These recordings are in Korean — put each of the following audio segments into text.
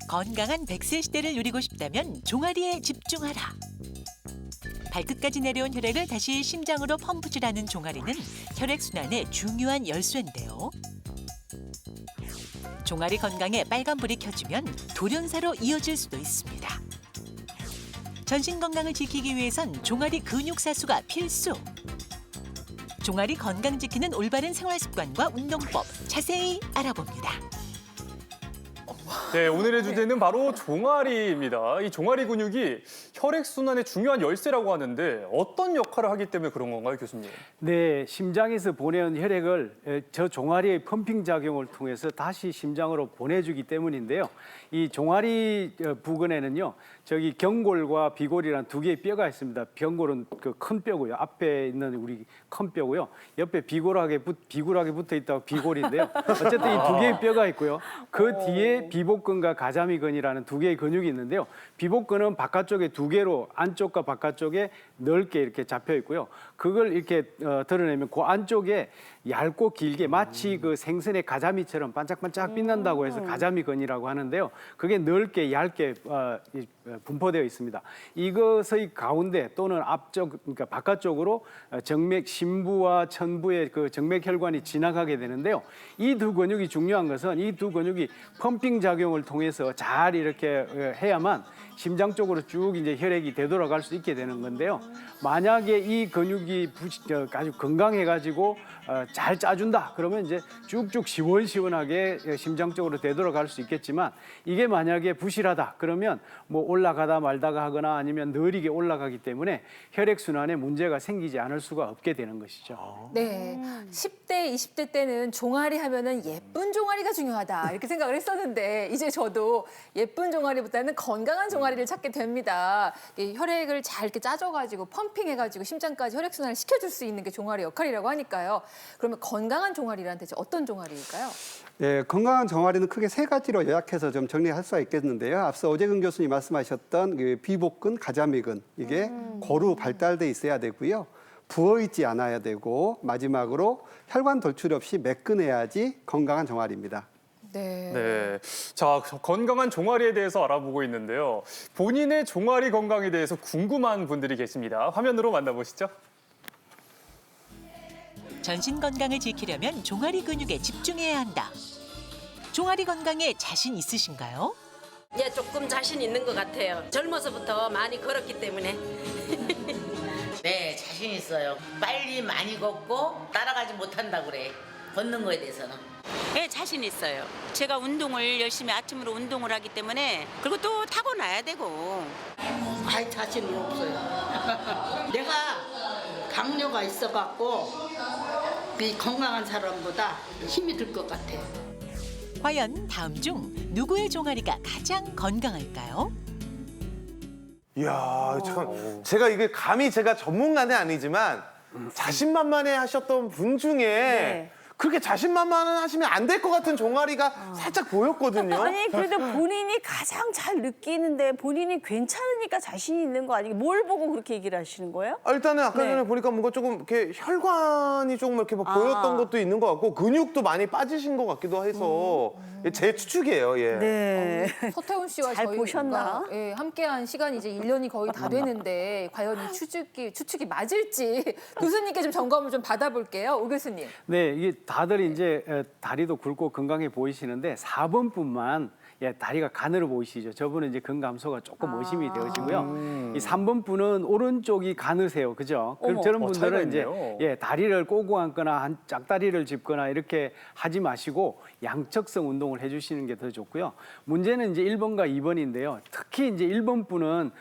건강한 100세 시대를 누리고 싶다면 종아리에 집중하라. 발끝까지 내려온 혈액을 다시 심장으로 펌프질하는 종아리는 혈액순환의 중요한 열쇠인데요. 종아리 건강에 빨간불이 켜지면 돌연사로 이어질 수도 있습니다. 전신 건강을 지키기 위해선 종아리 근육사수가 필수. 종아리 건강 지키는 올바른 생활습관과 운동법 자세히 알아봅니다. 네, 오늘의 주제는 바로 종아리입니다. 이 종아리 근육이 혈액순환의 중요한 열쇠라고 하는데 어떤 역할을 하기 때문에 그런 건가요, 교수님? 네, 심장에서 보내온 혈액을 저 종아리의 펌핑 작용을 통해서 다시 심장으로 보내주기 때문인데요. 이 종아리 부근에는요, 저기 경골과 비골이란 두 개의 뼈가 있습니다. 경골은 그 큰 뼈고요, 앞에 있는 우리 큰 뼈고요, 옆에 비굴하게 붙어 있다고 비골인데요. 어쨌든 이 두 개의 뼈가 있고요. 그 뒤에 비복근과 가자미근이라는 두 개의 근육이 있는데요. 비복근은 바깥쪽에 두 개로 안쪽과 바깥쪽에 넓게 이렇게 잡혀 있고요. 그걸 이렇게 드러내면 그 안쪽에 얇고 길게 마치 그 생선의 가자미처럼 반짝반짝 빛난다고 해서 가자미근이라고 하는데요. 그게 넓게 얇게 분포되어 있습니다. 이것의 가운데 또는 앞쪽, 그러니까 바깥쪽으로 정맥, 심부와 천부의 그 정맥혈관이 지나가게 되는데요. 이 두 근육이 중요한 것은 이 두 근육이 펌핑 작용을 통해서 잘 이렇게 해야만 심장 쪽으로 쭉 이제 혈액이 되돌아갈 수 있게 되는 건데요. 만약에 이 근육이 아주 건강해가지고 잘 짜준다 그러면 이제 쭉쭉 시원시원하게 심장 쪽으로 되돌아갈 수 있겠지만, 이게 만약에 부실하다 그러면 뭐 올라가다 말다가 하거나 아니면 느리게 올라가기 때문에 혈액순환에 문제가 생기지 않을 수가 없게 되는 것이죠. 네, 10대, 20대 때는 종아리 하면은 예쁜 종아리가 중요하다 이렇게 생각을 했었는데 이제 저도 예쁜 종아리보다는 건강한 종아리를 찾게 됩니다. 이 혈액을 잘 이렇게 짜줘가지고 펌핑해가지고 심장까지 혈액순환을 시켜줄 수 있는 게 종아리 역할이라고 하니까요. 그러면 건강한 종아리란 대체 어떤 종아리일까요? 네, 건강한 종아리는 크게 세 가지로 요약해서 좀 정리할 수가 있겠는데요. 앞서 오재근 교수님 말씀하셨던 그 비복근, 가자미근, 이게 고루 발달돼 있어야 되고요. 부어있지 않아야 되고, 마지막으로 혈관 돌출 없이 매끈해야지 건강한 종아리입니다. 네. 네, 자, 건강한 종아리에 대해서 알아보고 있는데요. 본인의 종아리 건강에 대해서 궁금한 분들이 계십니다. 화면으로 만나보시죠. 전신 건강을 지키려면 종아리 근육에 집중해야 한다. 종아리 건강에 자신 있으신가요? 예, 조금 자신 있는 것 같아요. 젊어서부터 많이 걸었기 때문에. 네, 자신 있어요. 빨리 많이 걷고 따라가지 못한다 그래. 걷는 거에 대해서는. 네, 자신 있어요. 제가 운동을 열심히 아침으로 운동을 하기 때문에, 그리고 또 타고나야 되고. 아이, 자신은 없어요. 내가 강요가 있어갖고 이 건강한 사람보다 힘이 들 것 같아요. 과연 다음 중 누구의 종아리가 가장 건강할까요? 이야, 참. 제가 이게 감히 제가 전문가는 아니지만 자신만만해 하셨던 분 중에 그렇게 자신만만하시면 안 될 것 같은 종아리가 살짝 보였거든요. 아니 그래도 본인이 가장 잘 느끼는데 본인이 괜찮으니까 자신이 있는 거 아니에요? 뭘 보고 그렇게 얘기를 하시는 거예요? 일단은 아까 네. 전에 보니까 뭔가 조금 이렇게 혈관이 조금 이렇게 막 보였던 것도 있는 것 같고 근육도 많이 빠지신 것 같기도 해서 제 추측이에요. 예. 네. 서태훈 씨와 잘 저희가 보셨나? 예, 함께한 시간이 이제 1년이 거의 다 됐는데 과연 이 추측이 맞을지 교수님께 좀 점검을 좀 받아볼게요. 오 교수님. 네, 이게 다들 이제 다리도 굵고 건강해 보이시는데 4번뿐만 다리가 가늘어 보이시죠? 저분은 이제 근감소가 조금 의심이 되시고요. 이 3번 분은 오른쪽이 가느세요, 그죠? 그럼 저런 분들은 이제 다리를 꼬고 앉거나 짝다리를 짚거나 이렇게 하지 마시고 양측성 운동을 해주시는 게 더 좋고요. 문제는 이제 1번과 2번인데요. 특히 이제 1번 분은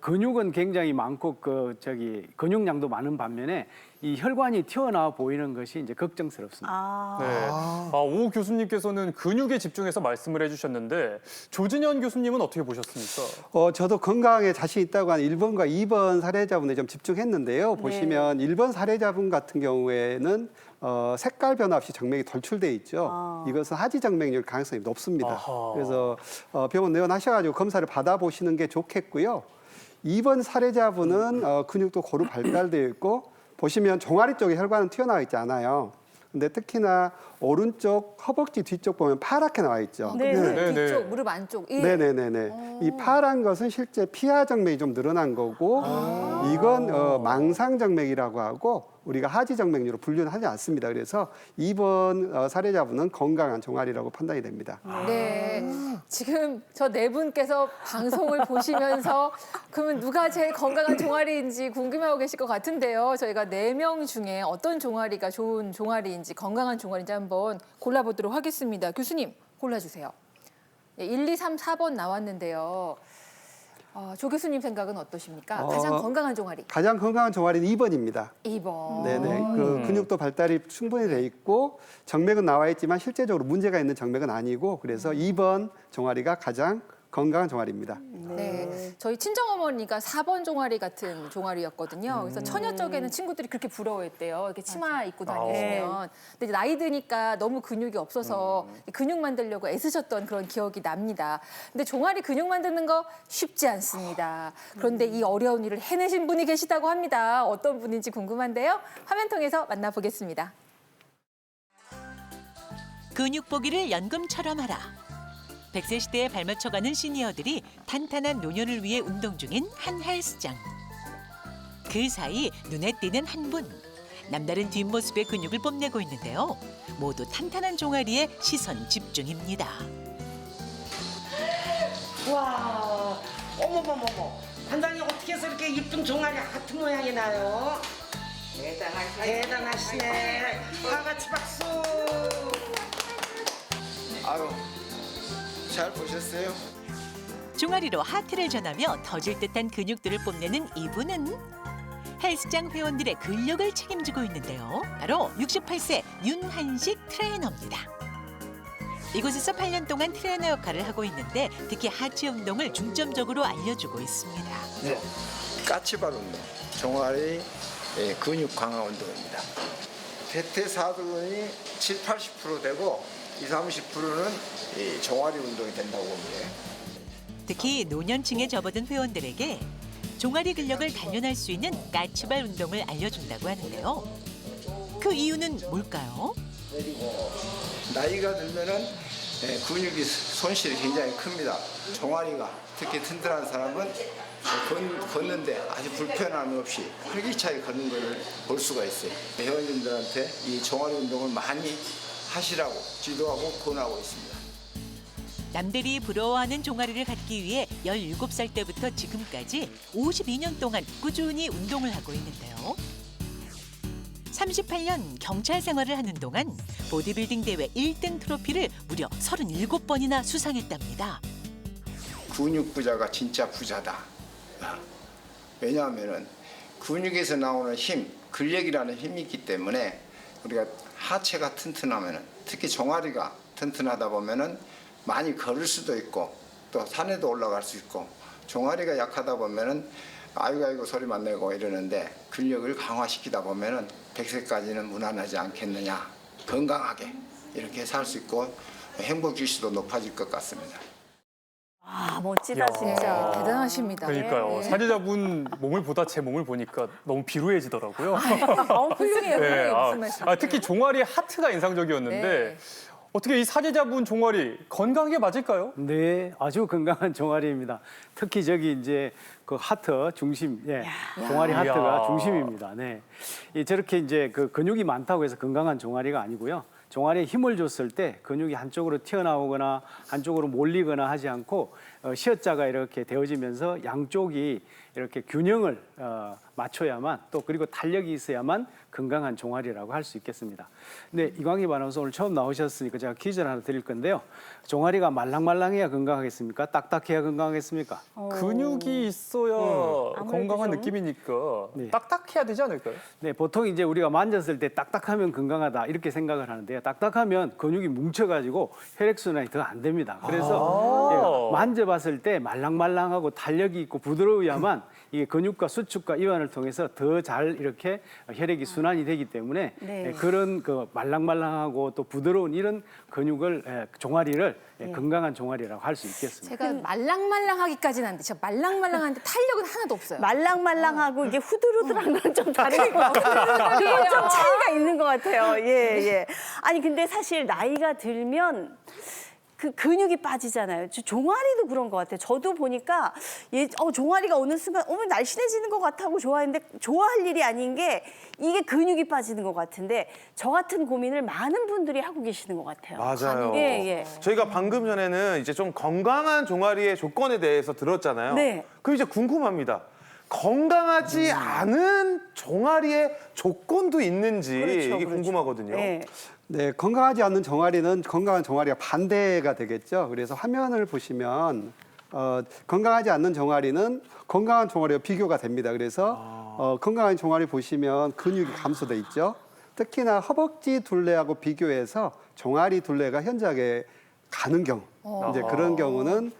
근육은 굉장히 많고 근육량도 많은 반면에 이 혈관이 튀어나와 보이는 것이 이제 걱정스럽습니다. 네, 오 교수님께서는 근육에 집중해서 말씀을 해주셨는데 조진현 교수님은 어떻게 보셨습니까? 저도 건강에 자신 있다고 한 1번과 2번 사례자분에 좀 집중했는데요. 보시면 1번 사례자분 같은 경우에는 색깔 변화 없이 정맥이 돌출돼 있죠. 이것은 하지정맥률 가능성이 높습니다. 그래서 병원 내원하셔가지고 검사를 받아보시는 게 좋겠고요. 2번 사례자분은 근육도 고루 발달되어 있고 보시면 종아리 쪽에 혈관은 튀어나와 있지 않아요. 근데 특히나 오른쪽 허벅지 뒤쪽 보면 파랗게 나와 있죠. 네. 무릎 네, 네. 뒤쪽, 무릎 안쪽. 예. 네네네네. 이 파란 것은 실제 피하 정맥이 좀 늘어난 거고, 이건 망상 정맥이라고 하고 우리가 하지 정맥류로 분류는 하지 않습니다. 그래서 이번 사례자분은 건강한 종아리라고 판단이 됩니다. 네. 지금 저 네 분께서 방송을 보시면서 그러면 누가 제일 건강한 종아리인지 궁금해하고 계실 것 같은데요. 저희가 4명 중에 어떤 종아리가 좋은 종아리인지 건강한 종아리인지 한번 골라보도록 하겠습니다. 교수님 골라주세요. 1, 2, 3, 4번 나왔는데요. 조 교수님 생각은 어떠십니까? 가장 건강한 종아리. 가장 건강한 종아리는 2번입니다. 2번. 네네. 그 근육도 발달이 충분히 돼 있고 정맥은 나와 있지만 실제적으로 문제가 있는 정맥은 아니고 그래서 2번 종아리가 가장 건강한 종아리입니다. 네, 저희 친정어머니가 4번 종아리 같은 종아리였거든요. 그래서 처녀 쪽에는 친구들이 그렇게 부러워했대요. 이렇게 치마 입고 다니시면. 근데 이제 나이 드니까 너무 근육이 없어서 근육 만들려고 애쓰셨던 그런 기억이 납니다. 근데 종아리 근육 만드는 거 쉽지 않습니다. 그런데 이 어려운 일을 해내신 분이 계시다고 합니다. 어떤 분인지 궁금한데요. 화면 통해서 만나보겠습니다. 근육 보기를 연금처럼 하라. 100세 시대에 발맞춰가는 시니어들이 탄탄한 노년을 위해 운동 중인 한 헬스장. 그 사이 눈에 띄는 한 분. 남다른 뒷모습의 근육을 뽐내고 있는데요. 모두 탄탄한 종아리에 시선 집중입니다. 와, 어머머머머. 관장님 어떻게 해서 이렇게 이쁜 종아리 하트 모양이 나요? 대단하시네. 다 같이 박수. 아유, 잘 보셨어요? 종아리로 하트를 전하며 터질 듯한 근육들을 뽐내는 이분은 헬스장 회원들의 근력을 책임지고 있는데요. 바로 68세 윤한식 트레이너입니다. 이곳에서 8년 동안 트레이너 역할을 하고 있는데 특히 하체 운동을 중점적으로 알려주고 있습니다. 네, 까치발 운동, 종아리 근육 강화 운동입니다. 대퇴사두근이 70~80% 되고 20~30%는 종아리 운동이 된다고 봅니다. 특히 노년층에 접어든 회원들에게 종아리 근력을 단련할 수 있는 까치발 운동을 알려준다고 하는데요. 그 이유는 뭘까요? 나이가 들면은 근육이 손실이 굉장히 큽니다. 종아리가 특히 튼튼한 사람은 걷는데 아주 불편함 없이 활기차게 걷는 것을 볼 수가 있어요. 회원님들한테 이 종아리 운동을 많이 하시라고 지도하고 권하고 있습니다. 남들이 부러워하는 종아리를 갖기 위해 17살 때부터 지금까지 52년 동안 꾸준히 운동을 하고 있는데요. 38년 경찰 생활을 하는 동안 보디빌딩 대회 1등 트로피를 무려 37번이나 수상했답니다. 근육 부자가 진짜 부자다. 왜냐하면은 근육에서 나오는 힘, 근력이라는 힘이 있기 때문에 우리가 하체가 튼튼하면은 특히 종아리가 튼튼하다 보면은 많이 걸을 수도 있고 또 산에도 올라갈 수 있고 종아리가 약하다 보면은 아이고 소리만 내고 이러는데 근력을 강화시키다 보면은 100세까지는 무난하지 않겠느냐. 건강하게 이렇게 살 수 있고 행복 지수도 높아질 것 같습니다. 아, 멋지다, 야. 진짜. 대단하십니다. 그러니까요. 네. 사례자분 몸을 보다 제 몸을 보니까 너무 비루해지더라고요. 훌륭해요. 네, 무슨 말씀이세요? 특히 종아리 하트가 인상적이었는데 네. 어떻게 이 사례자분 종아리 건강하게 맞을까요? 네, 아주 건강한 종아리입니다. 특히 저기 이제 그 하트 중심, 종아리 하트가 이야. 중심입니다. 네, 저렇게 이제 그 근육이 많다고 해서 건강한 종아리가 아니고요. 종아리에 힘을 줬을 때 근육이 한쪽으로 튀어나오거나 한쪽으로 몰리거나 하지 않고 시어자가 이렇게 되어지면서 양쪽이 이렇게 균형을 맞춰야만 또 그리고 탄력이 있어야만 건강한 종아리라고 할 수 있겠습니다. 근데 이광희 아나운서 오늘 처음 나오셨으니까 제가 퀴즈를 하나 드릴 건데요. 종아리가 말랑말랑해야 건강하겠습니까? 딱딱해야 건강하겠습니까? 근육이 있어야 건강한 좀. 느낌이니까 네. 딱딱해야 되지 않을까요? 네, 보통 이제 우리가 만졌을 때 딱딱하면 건강하다 이렇게 생각을 하는데요. 딱딱하면 근육이 뭉쳐가지고 혈액순환이 더 안 됩니다. 그래서 만져봤을 때 말랑말랑하고 탄력이 있고 부드러워야만 이게 근육과 수축과 이완을 통해서 더 잘 이렇게 혈액이 순환이 되기 때문에 네. 그런 그 말랑말랑하고 또 부드러운 이런 근육을 종아리를 건강한 종아리라고 할 수 있겠습니다. 제가 말랑말랑하기까지는 안 돼. 제가 말랑말랑한데 탄력은 하나도 없어요. 말랑말랑하고 이게 후들후들한 건 좀 다른 거 같아요. 그게 좀 차이가 있는 것 같아요. 예, 예. 아니, 근데 사실 나이가 들면 그 근육이 빠지잖아요. 종아리도 그런 것 같아요. 저도 보니까 종아리가 어느 순간 날씬해지는 것 같아 하고 좋아했는데 좋아할 일이 아닌 게 이게 근육이 빠지는 것 같은데 저 같은 고민을 많은 분들이 하고 계시는 것 같아요. 맞아요. 예, 예. 저희가 방금 전에는 이제 좀 건강한 종아리의 조건에 대해서 들었잖아요. 네. 그럼 이제 궁금합니다. 건강하지 않은 종아리의 조건도 있는지 그렇죠, 이게 그렇죠. 궁금하거든요. 예. 네, 건강하지 않는 종아리는 건강한 종아리가 반대가 되겠죠. 그래서 화면을 보시면 건강하지 않는 종아리는 건강한 종아리와 비교가 됩니다. 그래서 건강한 종아리 보시면 근육이 감소돼 있죠. 특히나 허벅지 둘레하고 비교해서 종아리 둘레가 현저하게 가는 경우, 이제 그런 경우는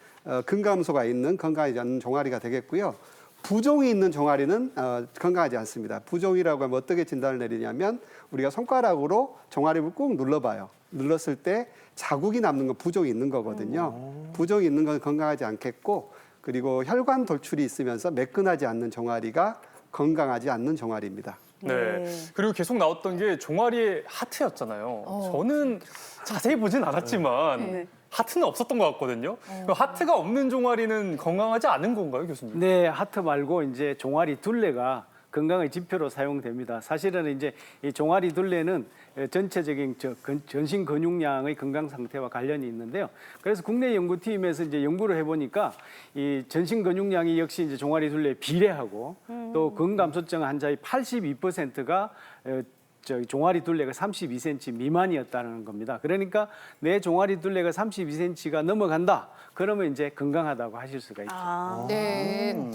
근감소가 있는 건강하지 않는 종아리가 되겠고요. 부종이 있는 종아리는 건강하지 않습니다. 부종이라고 하면 어떻게 진단을 내리냐면 우리가 손가락으로 종아리를 꾹 눌러봐요. 눌렀을 때 자국이 남는 건 부종이 있는 거거든요. 부종이 있는 건 건강하지 않겠고 그리고 혈관 돌출이 있으면서 매끈하지 않는 종아리가 건강하지 않는 종아리입니다. 네. 그리고 계속 나왔던 게 종아리의 하트였잖아요. 저는 자세히 보진 않았지만 하트는 없었던 것 같거든요. 그 하트가 없는 종아리는 건강하지 않은 건가요, 교수님? 네, 하트 말고 이제 종아리 둘레가 건강의 지표로 사용됩니다. 사실은 이제 이 종아리 둘레는 전체적인 전신 근육량의 건강 상태와 관련이 있는데요. 그래서 국내 연구팀에서 이제 연구를 해보니까 이 전신 근육량이 역시 이제 종아리 둘레에 비례하고 또 근감소증 환자의 82%가 종아리 둘레가 32cm 미만이었다는 겁니다. 그러니까 내 종아리 둘레가 32cm가 넘어간다. 그러면 이제 건강하다고 하실 수가 있죠. 네.